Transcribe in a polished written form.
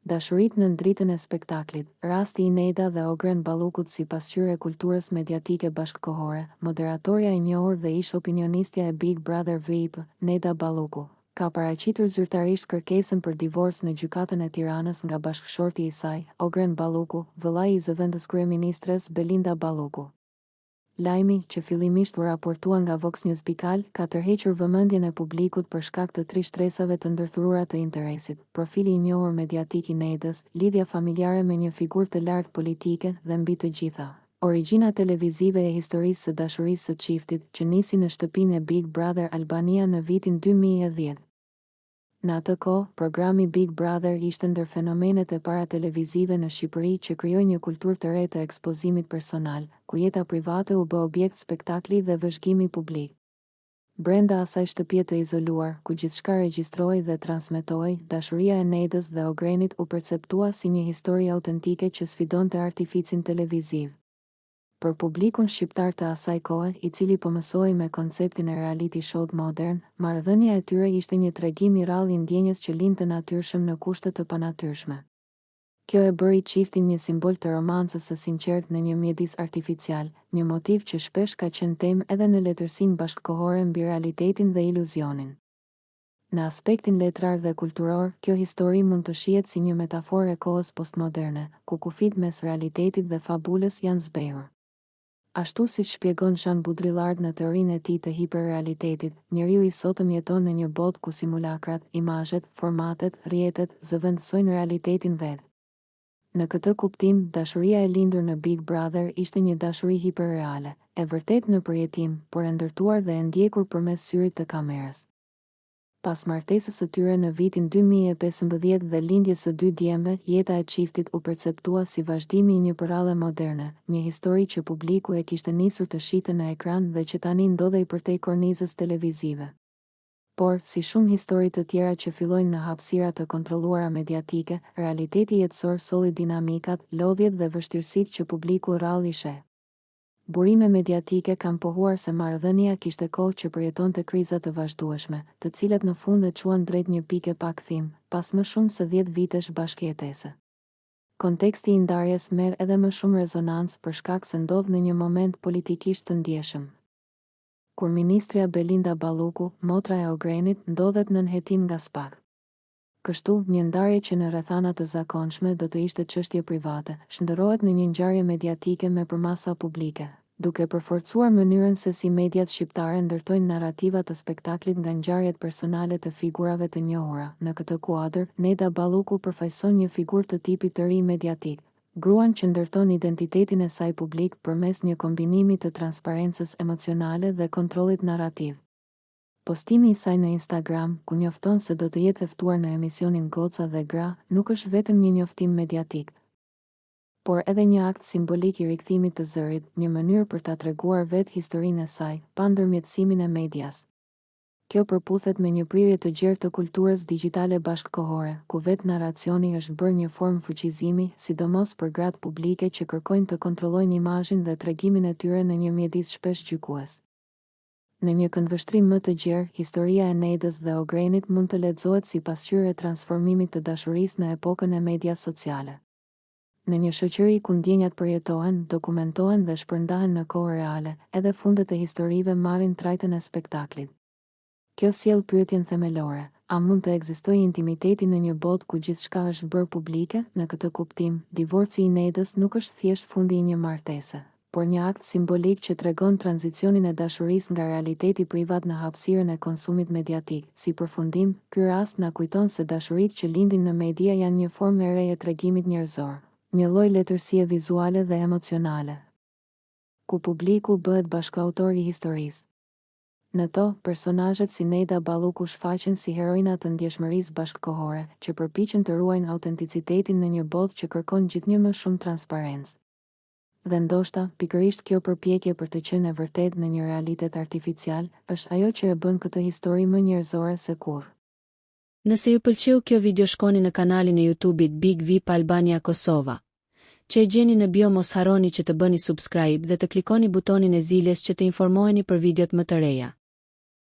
Dashurit në dritën e spektaklit, rasti i Neda dhe Ogren Ballukut si pasqyrë e kulturës mediatike bashkëkohore, moderatorja e njohur dhe ish opinionistja e Big Brother VIP, Neda Balluku, ka paraqitur zyrtarisht kërkesën për divorc në gjykatën e Tiranës nga bashkëshorti i saj, Ogren Ballukku, vëllai i zëvendës kryeministres Belinda Balluku. Lajmi, që fillimisht u raportua nga Vox News Pikal, ka tërhequr vëmendjen e publikut për shkak të 3 shtresave të ndërthuara të interesit: profili i njohur mediatik i Nedës, lidhja familjare me një figurë të lartë politike dhe mbi të gjitha, origjina televizive e historisë së dashurisë së çiftit, që nisi në shtëpinë e Big Brother Albania në vitin 2010. Në atë kohë, programi Big Brother ishte ndër fenomenet e para televizive në Shqipëri që krijoi një kulturë të re të ekspozimit personal, ku jeta private u bë objekt spektakli dhe vëzhgimi publik. Brenda asaj shtëpie të izoluar, ku gjithçka regjistrohej dhe transmetohej, dashuria e Nedës dhe Ogrenit u perceptua si një histori autentike që sfidonte artificin televiziv. Për publikun shqiptar të asaj kohe, i cili po mësoi me konceptin e reality show modern, marrëdhënia e tyre ishte një tregim i rrallë i ndjenjes që lindte natyrshëm në kushte të panatyrshme. Kjo e bëri çiftin një simbol të romancës së sinqertë në një mjedis artificial, një motiv që shpesh ka qenë temë edhe në letërsinë bashkëkohore mbi realitetin dhe iluzionin. Në aspektin letrar dhe kulturor, kjo histori mund të shihet si një metaforë e kohës postmoderne, ku kufit mes realitetit dhe fabulës janë zbehur. Ashtu si shpjegon Jean Baudrillard në teorinë e tij të hiperrealitetit, njeriu i sotëm jeton në një botë ku simulakrat, imazhet, formatet, rrjetet zëvendësojnë realitetin vet. Në këtë kuptim, dashuria e lindur në Big Brother ishte një dashuri hiperreale, e vërtet në përjetim, por e ndërtuar dhe e ndjekur përmes syrit të kamerës. Pas martesës së tyre në vitin 2015 dhe lindjes së 2 djemve, jeta e çiftit u perceptua si vazhdimi i një përrallë moderne, një histori që publiku e kishte nisur të shihte në ekran dhe që tani ndodhej përtej kornizës televizive. Por, si shumë histori të tjera që fillojnë në hapësira të kontrolluara mediatike, realiteti jetësor solli dinamikat, lodhjet dhe vështirësitë që publiku rrallë i sheh. Burime mediatike kanë pohuar se marrëdhënia kishte kohë që përjetonte kriza të vazhdueshme, të cilat në fund e çuan drejt një pike pa kthim, pas më shumë se 10 vitesh bashkëjetese. Konteksti i ndarjes merr edhe më shumë rezonancë për shkak se ndodh në një moment politikisht të ndjeshëm. Kur ministrja Belinda Balluku, motra e Ogrenit, ndodhet nën hetim nga SPAK. Kështu, një ndarje që në rrethana të zakonshme do të ishte çështje private, shndërrohet në një ngjarje mediatike me përmasa publike, duke përforcuar mënyrën se si mediat shqiptare ndërtojnë narrativa të spektaklit nga ngjarjet personale të figurave të njohura. Në këtë kuadër, Neda Balluku përfaqëson një figurë të tipit të ri mediatik, gruan që ndërton identitetin e saj publik përmes një kombinimi të transparencës emocionale dhe kontrollit narrativ. Postimi i saj në Instagram, ku njofton se do të jetë e ftuar në emisionin Goca dhe Gra, nuk është vetëm një njoftim mediatik, por edhe një akt simbolik i rikthimit të zërit, një mënyrë për ta treguar vetë historinë e saj, pa ndërmjetësimin e medias. Kjo përputhet me një prirje të gjerë të kulturës digjitale bashkëkohore, ku vetë narracioni është bërë një formë fuqizimi, sidomos për gratë publike që kërkojnë të kontrollojnë imazhin dhe tregimin e tyre në një mjedis shpesh gjykues. Në një këndvështrim më të gjerë, historia e Nedës dhe Ogrenit mund të lexohet si pasqyrë e transformimit të dashurisë në epokën e medias sociale. Në një shoqëri ku ndjenjat përjetohen, dokumentohen dhe shpërndahen në kohë reale, edhe fundet e historive marrin trajtën e spektaklit. Kjo sjell pyetjen themelore: a mund të ekzistojë intimiteti në një botë ku gjithçka është bërë publike? Në këtë kuptim, divorci i Nedës nuk është thjesht fundi i një martese, por një akt simbolik që tregon tranzicionin e dashurisë nga realiteti privat në hapësirën e konsumit mediatik. Si përfundim, ky rast na kujton se dashuritë që lindin në media janë një formë e re e tregimit njerëzor, një lloj letërsie vizuale dhe emocionale, ku publiku bëhet bashkëautor i historisë. Në to, personazhet si Neda Balluku shfaqen si heroina të ndjeshmërisë bashkëkohore, që përpiqen të ruajnë autenticitetin në një botë që kërkon gjithnjë më shumë transparencë. Dhe ndoshta, pikërisht kjo përpjekje për të qenë e vërtet në një realitet artificial, është ajo që e bën këtë histori më njerëzore se kurrë. Nëse ju pëlqeu kjo video, shkoni në kanalin e YouTube-it Big VIP Albania Kosova, që e gjeni në bio. Mos harroni që të bëni subscribe dhe të klikoni butonin e ziljes që të informoheni për videot më të reja.